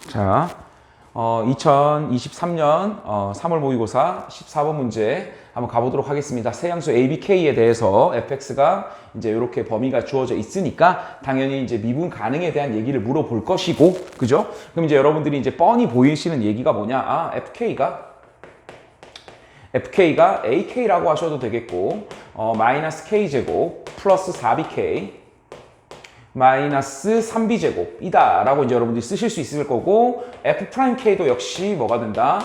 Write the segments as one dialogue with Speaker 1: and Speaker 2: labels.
Speaker 1: 자, 2023년 3월 모의고사 14번 문제 한번 가보도록 하겠습니다. 세양수 ABK에 대해서 fx가 이제 이렇게 범위가 주어져 있으니까 당연히 이제 미분 가능에 대한 얘기를 물어볼 것이고, 그죠? 그럼 이제 여러분들이 이제 뻔히 보이시는 얘기가 뭐냐? FK가 AK라고 하셔도 되겠고, 마이너스 K제곱 플러스 4BK 마이너스 3b제곱이다 라고 이제 여러분들이 쓰실 수 있을 거고, F'K도 역시 뭐가 된다?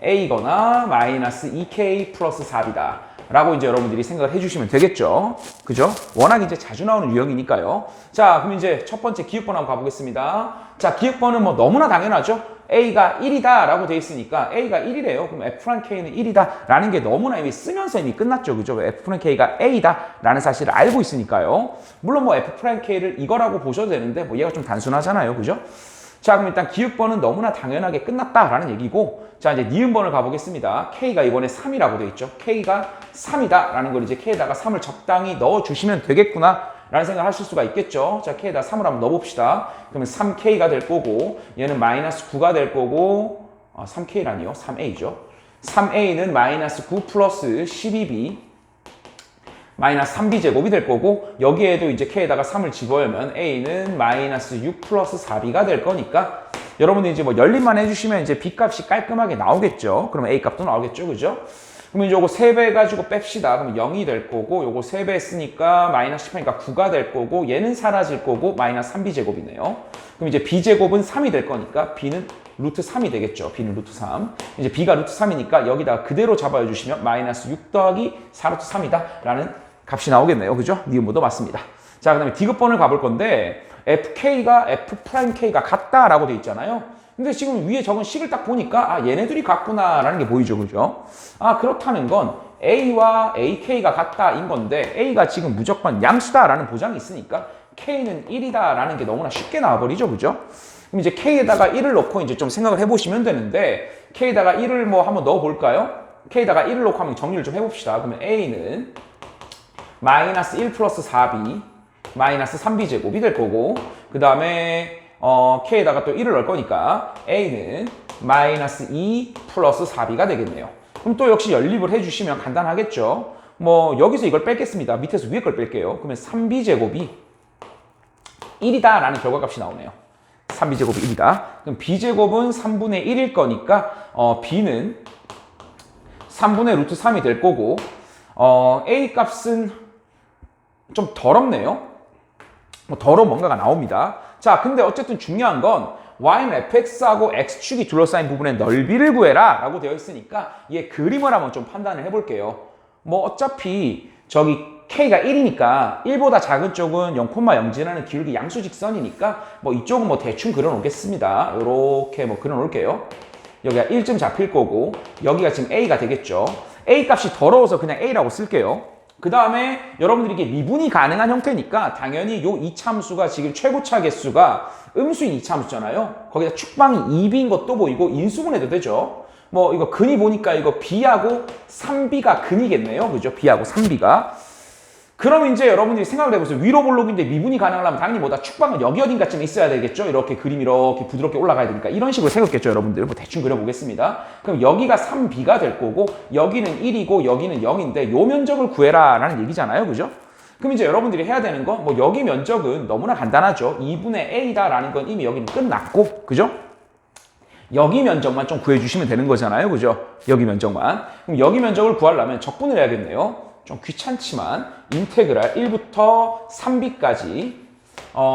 Speaker 1: A거나 마이너스 2K 플러스 4B다 라고 이제 여러분들이 생각을 해주시면 되겠죠. 그죠? 워낙 이제 자주 나오는 유형이니까요. 자, 그럼 이제 첫 번째 기억번 한번 가보겠습니다. 자, 기억번은 뭐 너무나 당연하죠? A가 1이다 라고 되어 있으니까 A가 1이래요. 그럼 F'K는 1이다 라는 게 너무나 이미 쓰면서 이미 끝났죠. 그죠? F'K가 A다 라는 사실을 알고 있으니까요. 물론 뭐 F'K를 이거라고 보셔도 되는데 뭐 얘가 좀 단순하잖아요. 그죠? 자, 그럼 일단 기억번은 너무나 당연하게 끝났다라는 얘기고, 자, 이제 니은번을 가보겠습니다. K가 이번에 3이라고 되어 있죠. K가 3이다 라는 걸 이제 K에다가 3을 적당히 넣어주시면 되겠구나 라는 생각을 하실 수가 있겠죠. 자, K에다 3을 한번 넣어봅시다. 그러면 3K가 될 거고, 얘는 마이너스 9가 될 거고, 3K라니요? 3A죠. 3A는 마이너스 9 플러스 12B 마이너스 3b제곱이 될 거고, 여기에도 이제 K에다가 3을 집어넣으면 A는 마이너스 6 플러스 4B가 될 거니까, 여러분들이 이제 뭐 열림만 해주시면 이제 B 값이 깔끔하게 나오겠죠. 그러면 A 값도 나오겠죠. 그죠? 그러면 이제 요거 3배 해가지고 뺍시다. 그럼 0이 될 거고, 요거 3배 했으니까 마이너스 10하니까 9가 될 거고, 얘는 사라질 거고, 마이너스 3b제곱이네요. 그럼 이제 b제곱은 3이 될 거니까, b는 루트 3이 되겠죠. b는 루트 3. 이제 b가 루트 3이니까 여기다가 그대로 잡아주시면 마이너스 6 더하기 4 루트 3이다 라는 값이 나오겠네요. 그죠? 니은모도 맞습니다. 자, 그 다음에 디귿번을 가볼 건데, FK가 F'K가 같다라고 돼 있잖아요. 근데 지금 위에 적은 식을 딱 보니까 얘네들이 같구나라는 게 보이죠. 그죠? 그렇다는 건 A와 AK가 같다인 건데, A가 지금 무조건 양수다라는 보장이 있으니까 K는 1이다라는 게 너무나 쉽게 나와버리죠. 그죠? 그럼 이제 K에다가 1을 넣고 이제 좀 생각을 해보시면 되는데, K에다가 1을 뭐 한번 넣어볼까요? K에다가 1을 넣고 한번 정리를 좀 해봅시다. 그러면 A는 마이너스 1 플러스 4B 마이너스 3b제곱이 될 거고, 그 다음에 K에다가 또 1을 넣을 거니까 A는 마이너스 2 플러스 4B가 되겠네요. 그럼 또 역시 연립을 해주시면 간단하겠죠. 뭐 여기서 이걸 뺄겠습니다. 밑에서 위에 걸 뺄게요. 그러면 3b제곱이 1이다 라는 결과값이 나오네요. 3b제곱이 1이다. 그럼 b제곱은 3분의 1일 거니까 b는 3분의 루트 3이 될 거고, A 값은 좀 더럽네요. 뭐 더러운 뭔가가 나옵니다. 자, 근데 어쨌든 중요한 건 y는 fx하고 x축이 둘러싸인 부분의 넓이를 구해라 라고 되어 있으니까 얘 그림을 한번 좀 판단을 해볼게요. 뭐 어차피 저기 k가 1이니까 1보다 작은 쪽은 0,0 지나는 기울기 양수직선이니까 뭐 이쪽은 뭐 대충 그려놓겠습니다. 요렇게 뭐 그려놓을게요. 여기가 1쯤 잡힐 거고, 여기가 지금 a가 되겠죠. A 값이 더러워서 그냥 A라고 쓸게요. 그 다음에 여러분들이 이게 미분이 가능한 형태니까 당연히 요 이차함수가 지금 최고차 개수가 음수인 이차함수잖아요. 거기다 축방이 2B인 것도 보이고 인수분해도 되죠. 뭐 이거 근이 보니까 이거 B하고 3B가 근이겠네요. 그죠? B하고 3B가. 그럼 이제 여러분들이 생각을 해보세요. 위로 볼록인데 미분이 가능하려면 당연히 뭐다 축방은 여기 어딘가쯤 있어야 되겠죠. 이렇게 그림이 이렇게 부드럽게 올라가야 되니까 이런 식으로 생겼겠죠. 여러분들 뭐 대충 그려보겠습니다. 그럼 여기가 3b가 될 거고, 여기는 1이고 여기는 0인데 요 면적을 구해라 라는 얘기잖아요. 그죠? 그럼 이제 여러분들이 해야 되는 건 뭐 여기 면적은 너무나 간단하죠. 2분의 a다 라는 건 이미 여기는 끝났고, 그죠? 여기 면적만 좀 구해주시면 되는 거잖아요. 그죠? 여기 면적만. 그럼 여기 면적을 구하려면 적분을 해야겠네요. 좀 귀찮지만 인테그랄 1부터 3b까지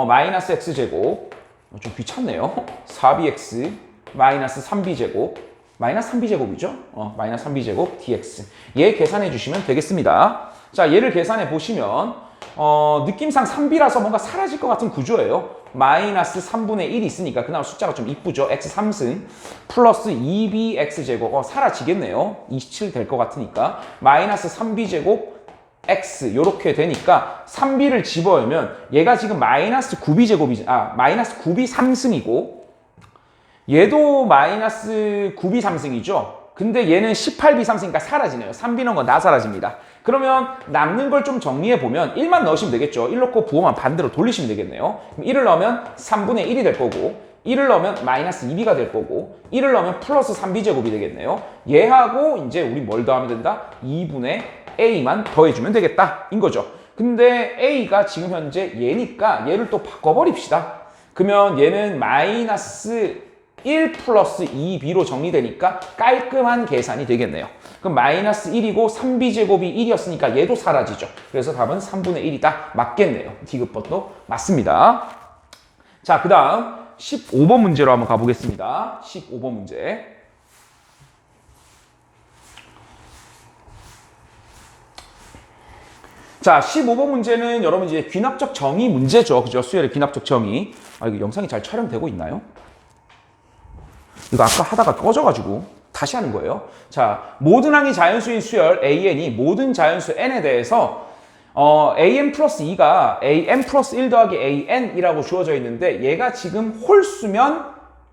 Speaker 1: 마이너스 x제곱, 좀 귀찮네요. 4bx 마이너스 3b제곱 마이너스 3b제곱이죠. 마이너스 3b제곱 dx 얘 계산해 주시면 되겠습니다. 자, 얘를 계산해 보시면 느낌상 3b라서 뭔가 사라질 것 같은 구조예요. 마이너스 3분의 1이 있으니까 그나마 숫자가 좀 이쁘죠. x 3승 플러스 2bx제곱 사라지겠네요. 27 될 것 같으니까 마이너스 3b제곱 x 요렇게 되니까 3b를 집어넣으면 얘가 지금 마이너스 9b제곱이지, 마이너스 9b 3승이고 얘도 마이너스 9b 3승이죠. 근데 얘는 18b 3승이니까 사라지네요. 3b 넣은 건 다 사라집니다. 그러면 남는 걸 좀 정리해보면 1만 넣으시면 되겠죠. 1 넣고 부호만 반대로 돌리시면 되겠네요. 그럼 1을 넣으면 3분의 1이 될 거고, 1을 넣으면 마이너스 2b가 될 거고 1을 넣으면 플러스 3b제곱이 되겠네요. 얘하고 이제 우리 뭘 더하면 된다? 2분의 a만 더해주면 되겠다 인 거죠. 근데 a가 지금 현재 얘니까 얘를 또 바꿔버립시다. 그러면 얘는 마이너스 1 플러스 2b로 정리되니까 깔끔한 계산이 되겠네요. 그럼 마이너스 1이고 3b제곱이 1이었으니까 얘도 사라지죠. 그래서 답은 3분의 1이다. 맞겠네요. 디귿번도 맞습니다. 자, 그 다음 15번 문제로 한번 가보겠습니다. 15번 문제. 자, 15번 문제는 여러분 이제 귀납적 정의 문제죠. 그죠? 수열의 귀납적 정의. 아, 이거 영상이 잘 촬영되고 있나요? 이거 아까 하다가 꺼져가지고 다시 하는 거예요. 자, 모든 항이 자연수인 수열 AN이 모든 자연수 N에 대해서 AN 플러스 2가 AN 플러스 1 더하기 AN이라고 주어져 있는데 얘가 지금 홀수면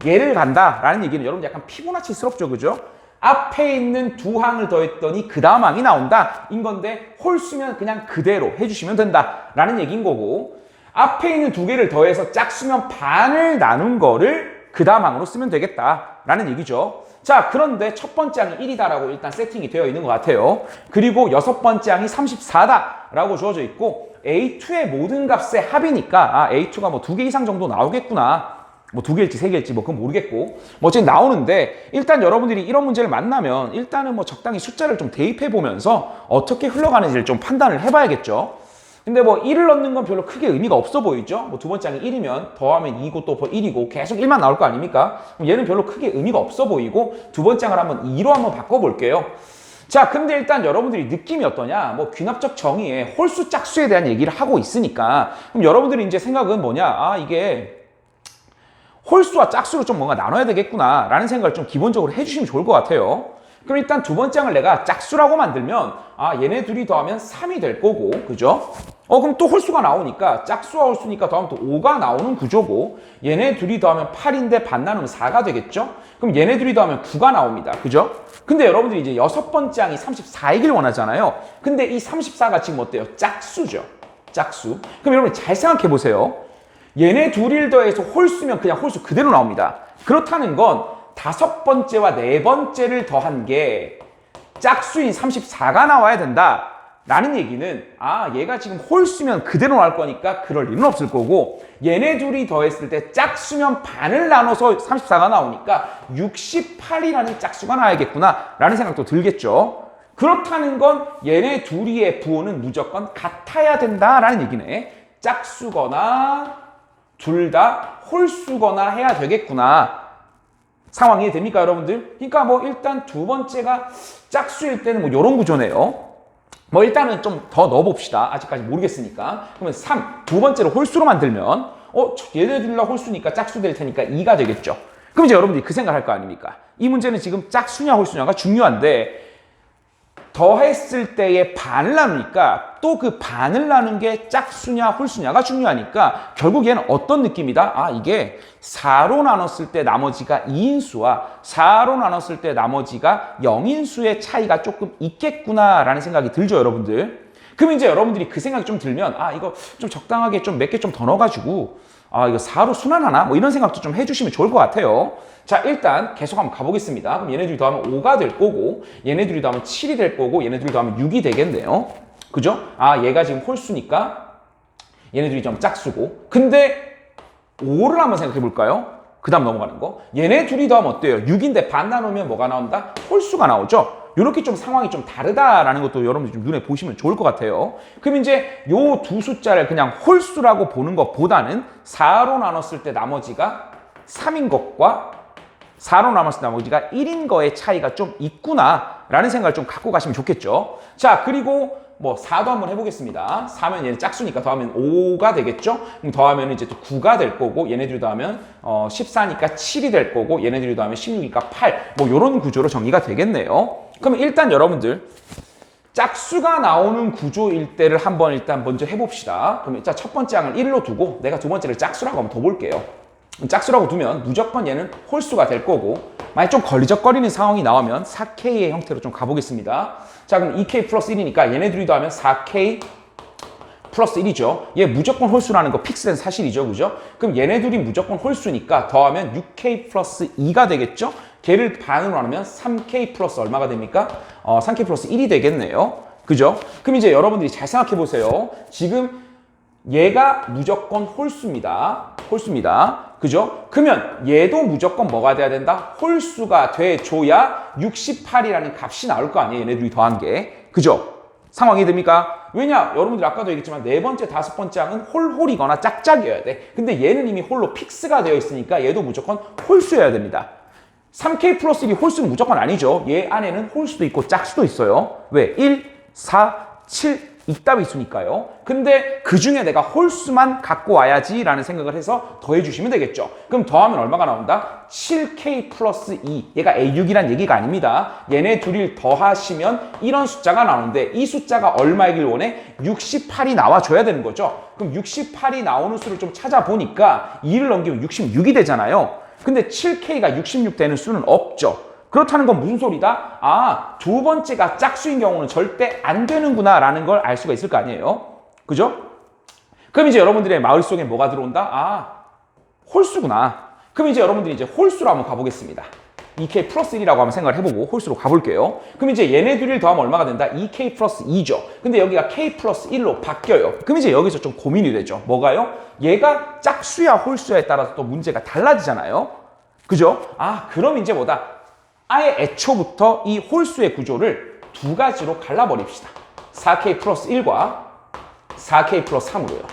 Speaker 1: 얘를 간다라는 얘기는 여러분 약간 피보나치스럽죠. 그죠? 앞에 있는 두 항을 더했더니 그 다음 항이 나온다 인 건데 홀수면 그냥 그대로 해주시면 된다라는 얘기인 거고 앞에 있는 두 개를 더해서 짝수면 반을 나눈 거를 그 다음 항으로 쓰면 되겠다라는 얘기죠. 자, 그런데 첫 번째 항이 1이다라고 일단 세팅이 되어 있는 것 같아요. 그리고 여섯 번째 항이 34다라고 주어져 있고 A2의 모든 값의 합이니까 A2가 뭐 2개 이상 정도 나오겠구나. 뭐 2개일지 3개일지 뭐 그건 모르겠고 뭐 지금 나오는데 일단 여러분들이 이런 문제를 만나면 일단은 뭐 적당히 숫자를 좀 대입해 보면서 어떻게 흘러가는지를 좀 판단을 해봐야겠죠. 근데 뭐 1을 넣는 건 별로 크게 의미가 없어 보이죠? 뭐 두 번째 항이 1이면 더하면 2고 또 1이고 계속 1만 나올 거 아닙니까? 그럼 얘는 별로 크게 의미가 없어 보이고 두 번째 항을 한번 2로 한번 바꿔볼게요. 자, 근데 일단 여러분들이 느낌이 어떠냐? 뭐 귀납적 정의에 홀수 짝수에 대한 얘기를 하고 있으니까 그럼 여러분들이 이제 생각은 뭐냐? 이게 홀수와 짝수로 좀 뭔가 나눠야 되겠구나 라는 생각을 좀 기본적으로 해주시면 좋을 것 같아요. 그럼 일단 두 번째 항을 내가 짝수라고 만들면 얘네 둘이 더하면 3이 될 거고 그죠? 그럼 또 홀수가 나오니까 짝수와 홀수니까 더하면 또 5가 나오는 구조고 얘네 둘이 더하면 8인데 반 나누면 4가 되겠죠? 그럼 얘네 둘이 더하면 9가 나옵니다. 그죠? 근데 여러분들이 이제 여섯 번째 항이 34이길 원하잖아요. 근데 이 34가 지금 어때요? 짝수죠. 짝수. 그럼 여러분 잘 생각해 보세요. 얘네 둘을 더해서 홀수면 그냥 홀수 그대로 나옵니다. 그렇다는 건 다섯 번째와 네 번째를 더한 게 짝수인 34가 나와야 된다 라는 얘기는 얘가 지금 홀수면 그대로 나올 거니까 그럴 일은 없을 거고 얘네 둘이 더했을 때 짝수면 반을 나눠서 34가 나오니까 68이라는 짝수가 나와야겠구나 라는 생각도 들겠죠. 그렇다는 건 얘네 둘이의 부호는 무조건 같아야 된다라는 얘기네. 짝수거나 둘 다 홀수거나 해야 되겠구나. 상황 이해됩니까, 여러분들? 그러니까 뭐 일단 두 번째가 짝수일 때는 뭐 이런 구조네요. 뭐 일단은 좀 더 넣어봅시다. 아직까지 모르겠으니까. 그러면 3, 두 번째로 홀수로 만들면 얘네 둘 다 홀수니까 짝수 될 테니까 2가 되겠죠. 그럼 이제 여러분들이 그 생각할 거 아닙니까? 이 문제는 지금 짝수냐 홀수냐가 중요한데 더했을 때의 반을 나누니까 또 그 반을 나눈 게 짝수냐 홀수냐가 중요하니까 결국 얘는 어떤 느낌이다? 이게 4로 나눴을 때 나머지가 2인수와 4로 나눴을 때 나머지가 0인수의 차이가 조금 있겠구나라는 생각이 들죠, 여러분들. 그럼 이제 여러분들이 그 생각이 좀 들면 이거 좀 적당하게 좀 몇 개 좀 더 넣어가지고 이거 4로 순환하나? 뭐 이런 생각도 좀 해주시면 좋을 것 같아요. 자, 일단 계속 한번 가보겠습니다. 그럼 얘네들이 더하면 5가 될 거고 얘네들이 더하면 7이 될 거고 얘네들이 더하면 6이 되겠네요. 그죠? 얘가 지금 홀수니까 얘네들이 좀 짝수고 근데 5를 한번 생각해 볼까요? 그 다음 넘어가는 거. 얘네 둘이 더하면 어때요? 6인데 반 나누면 뭐가 나온다? 홀수가 나오죠? 이렇게 좀 상황이 좀 다르다라는 것도 여러분들 좀 눈에 보시면 좋을 것 같아요. 그럼 이제 요 두 숫자를 그냥 홀수라고 보는 것보다는 4로 나눴을 때 나머지가 3인 것과 4로 나눴을 때 나머지가 1인 거의 차이가 좀 있구나라는 생각을 좀 갖고 가시면 좋겠죠. 자, 그리고 뭐 4도 한번 해보겠습니다. 4면 얘는 짝수니까 더하면 5가 되겠죠. 그럼 더하면 이제 또 9가 될 거고 얘네들이 더하면 14니까 7이 될 거고 얘네들이 더하면 16이니까 8 뭐 이런 구조로 정리가 되겠네요. 그러면 일단 여러분들 짝수가 나오는 구조일 때를 한번 일단 먼저 해봅시다. 그럼 일단 첫 번째 항을 1로 두고 내가 두 번째를 짝수라고 한번 더 볼게요. 짝수라고 두면 무조건 얘는 홀수가 될 거고 만약 좀 걸리적거리는 상황이 나오면 4K의 형태로 좀 가보겠습니다. 자, 그럼 2K 플러스 1이니까 얘네들이 더하면 4K 플러스 1이죠. 얘 무조건 홀수라는 거 픽스된 사실이죠. 그죠? 그럼 얘네 둘이 무조건 홀수니까 더하면 6K 플러스 2가 되겠죠? 걔를 반으로 나누면 3K 플러스 얼마가 됩니까? 3K 플러스 1이 되겠네요. 그죠? 그럼 이제 여러분들이 잘 생각해 보세요. 지금 얘가 무조건 홀수입니다. 홀수입니다. 그죠? 그러면 얘도 무조건 뭐가 돼야 된다? 홀수가 돼줘야 68이라는 값이 나올 거 아니에요. 얘네 둘이 더한 게. 그죠? 상황이 됩니까? 왜냐? 여러분들 아까도 얘기했지만 네 번째, 다섯 번째 항은 홀이거나 짝짝이어야 돼. 근데 얘는 이미 홀로 픽스가 되어 있으니까 얘도 무조건 홀수여야 됩니다. 3K 플러스 1이 홀수는 무조건 아니죠. 얘 안에는 홀수도 있고 짝수도 있어요. 왜? 1, 4, 7 이따위 수니까요. 근데 그 중에 내가 홀수만 갖고 와야지 라는 생각을 해서 더해주시면 되겠죠. 그럼 더하면 얼마가 나온다? 7K 플러스 2. 얘가 A6이란 얘기가 아닙니다. 얘네 둘을 더하시면 이런 숫자가 나오는데 이 숫자가 얼마이길 원해? 68이 나와줘야 되는 거죠. 그럼 68이 나오는 수를 좀 찾아보니까 2를 넘기면 66이 되잖아요. 근데 7K가 66 되는 수는 없죠. 그렇다는 건 무슨 소리다? 아, 두 번째가 짝수인 경우는 절대 안 되는구나 라는 걸 알 수가 있을 거 아니에요. 그죠? 그럼 이제 여러분들의 마음속에 뭐가 들어온다? 아, 홀수구나. 그럼 이제 여러분들이 이제 홀수로 한번 가보겠습니다. 2K 플러스 1이라고 한번 생각을 해보고 홀수로 가볼게요. 그럼 이제 얘네 둘을 더하면 얼마가 된다? 2K 플러스 2죠. 근데 여기가 K 플러스 1로 바뀌어요. 그럼 이제 여기서 좀 고민이 되죠. 뭐가요? 얘가 짝수야 홀수야에 따라서 또 문제가 달라지잖아요. 그죠? 아, 그럼 이제 뭐다? 아예 애초부터 이 홀수의 구조를 두 가지로 갈라버립시다. 4K 플러스 1과 4K 플러스 3으로요.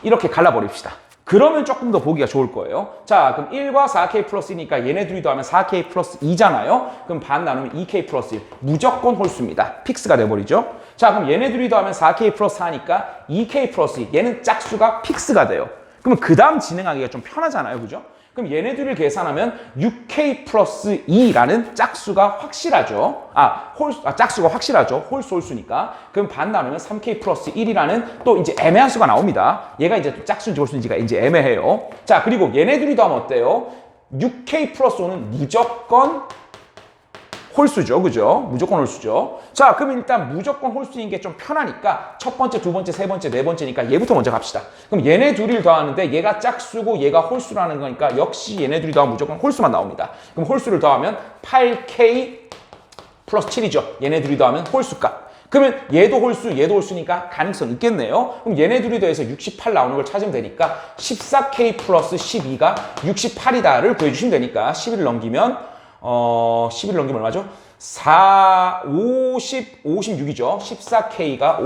Speaker 1: 이렇게 갈라버립시다. 그러면 조금 더 보기가 좋을 거예요. 자, 그럼 1과 4K 플러스 2니까 얘네 둘이 더하면 4K 플러스 2잖아요. 그럼 반 나누면 2K 플러스 1. 무조건 홀수입니다. 픽스가 돼버리죠. 자, 그럼 얘네 둘이 더하면 4K 플러스 4니까 2K 플러스 2. 얘는 짝수가 픽스가 돼요. 그러면 그 다음 진행하기가 좀 편하잖아요. 그죠? 그럼 얘네들을 계산하면 6K 플러스 2라는 짝수가 확실하죠. 짝수가 확실하죠. 홀수니까. 그럼 반 나누면 3K 플러스 1이라는 또 이제 애매한 수가 나옵니다. 얘가 이제 짝수인지 홀수인지가 이제 애매해요. 자, 그리고 얘네들이 더하면 어때요? 6K 플러스 5는 무조건 홀수죠. 그죠? 무조건 홀수죠. 자, 그럼 일단 무조건 홀수인 게 좀 편하니까 첫 번째, 두 번째, 세 번째, 네 번째니까 얘부터 먼저 갑시다. 그럼 얘네 둘을 더하는데 얘가 짝수고 얘가 홀수라는 거니까 역시 얘네 둘이 더하면 무조건 홀수만 나옵니다. 그럼 홀수를 더하면 8K 플러스 7이죠. 얘네 둘이 더하면 홀수값. 그러면 얘도 홀수, 얘도 홀수니까 가능성 있겠네요. 그럼 얘네 둘이 더해서 68 나오는 걸 찾으면 되니까 14K 플러스 12가 68이다를 구해주시면 되니까 11을 넘기면 11을 넘기면 얼마죠? 56이죠. 14K가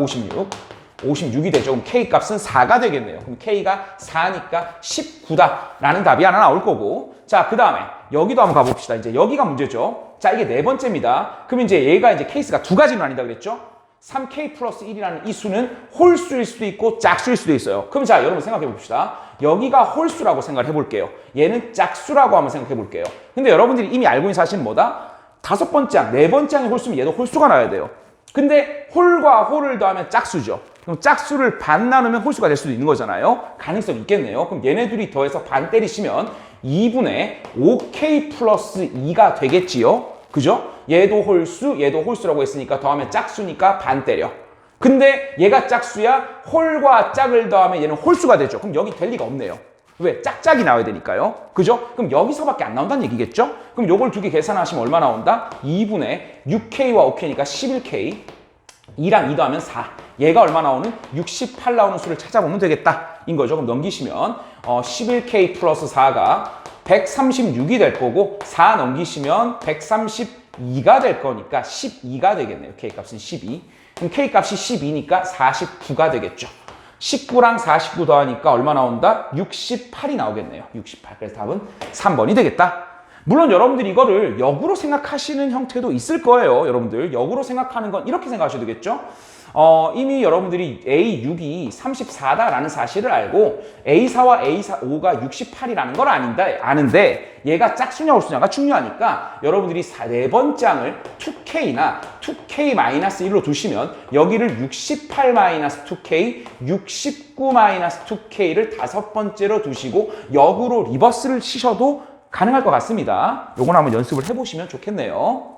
Speaker 1: 56이 되죠. 그럼 K 값은 4가 되겠네요. 그럼 K가 4니까 19다라는 답이 하나 나올 거고. 자, 그 다음에 여기도 한번 가봅시다. 이제 여기가 문제죠. 자, 이게 네 번째입니다. 그럼 이제 얘가 이제 케이스가 두 가지로 나뉜다 그랬죠? 3K 플러스 1이라는 이 수는 홀수일 수도 있고 짝수일 수도 있어요. 그럼 자, 여러분 생각해 봅시다. 여기가 홀수라고 생각을 해볼게요. 얘는 짝수라고 한번 생각해 볼게요. 근데 여러분들이 이미 알고 있는 사실은 뭐다? 다섯 번째 항, 네 번째 항이 홀수면 얘도 홀수가 나와야 돼요. 근데 홀과 홀을 더하면 짝수죠. 그럼 짝수를 반 나누면 홀수가 될 수도 있는 거잖아요. 가능성이 있겠네요. 그럼 얘네 둘이 더해서 반 때리시면 2분의 5K 플러스 2가 되겠지요. 그죠? 얘도 홀수, 얘도 홀수라고 했으니까 더하면 짝수니까 반 때려. 근데 얘가 짝수야, 홀과 짝을 더하면 얘는 홀수가 되죠. 그럼 여기 될 리가 없네요. 왜? 짝짝이 나와야 되니까요. 그죠? 그럼 여기서밖에 안 나온다는 얘기겠죠? 그럼 요걸 두 개 계산하시면 얼마 나온다? 2분의 6K와 5K니까 11K. 2랑 2 더하면 4. 얘가 얼마 나오는? 68 나오는 수를 찾아보면 되겠다. 인 거죠. 그럼 넘기시면 11K 플러스 4가 136이 될 거고 4 넘기시면 132가 될 거니까 12가 되겠네요. K값은 12. 그럼 K값이 12니까 49가 되겠죠. 19랑 49 더하니까 얼마 나온다? 68이 나오겠네요. 68. 그래서 답은 3번이 되겠다. 물론 여러분들이 이거를 역으로 생각하시는 형태도 있을 거예요. 여러분들 역으로 생각하는 건 이렇게 생각하셔도 되겠죠. 이미 여러분들이 A6이 34다라는 사실을 알고 A4와 A5가 68이라는 걸 아는데 얘가 짝수냐 홀수냐가 중요하니까 여러분들이 네 번째 항을 2K나 2K-1로 두시면 여기를 68-2K, 69-2K를 다섯 번째로 두시고 역으로 리버스를 치셔도 가능할 것 같습니다. 요건 한번 연습을 해보시면 좋겠네요.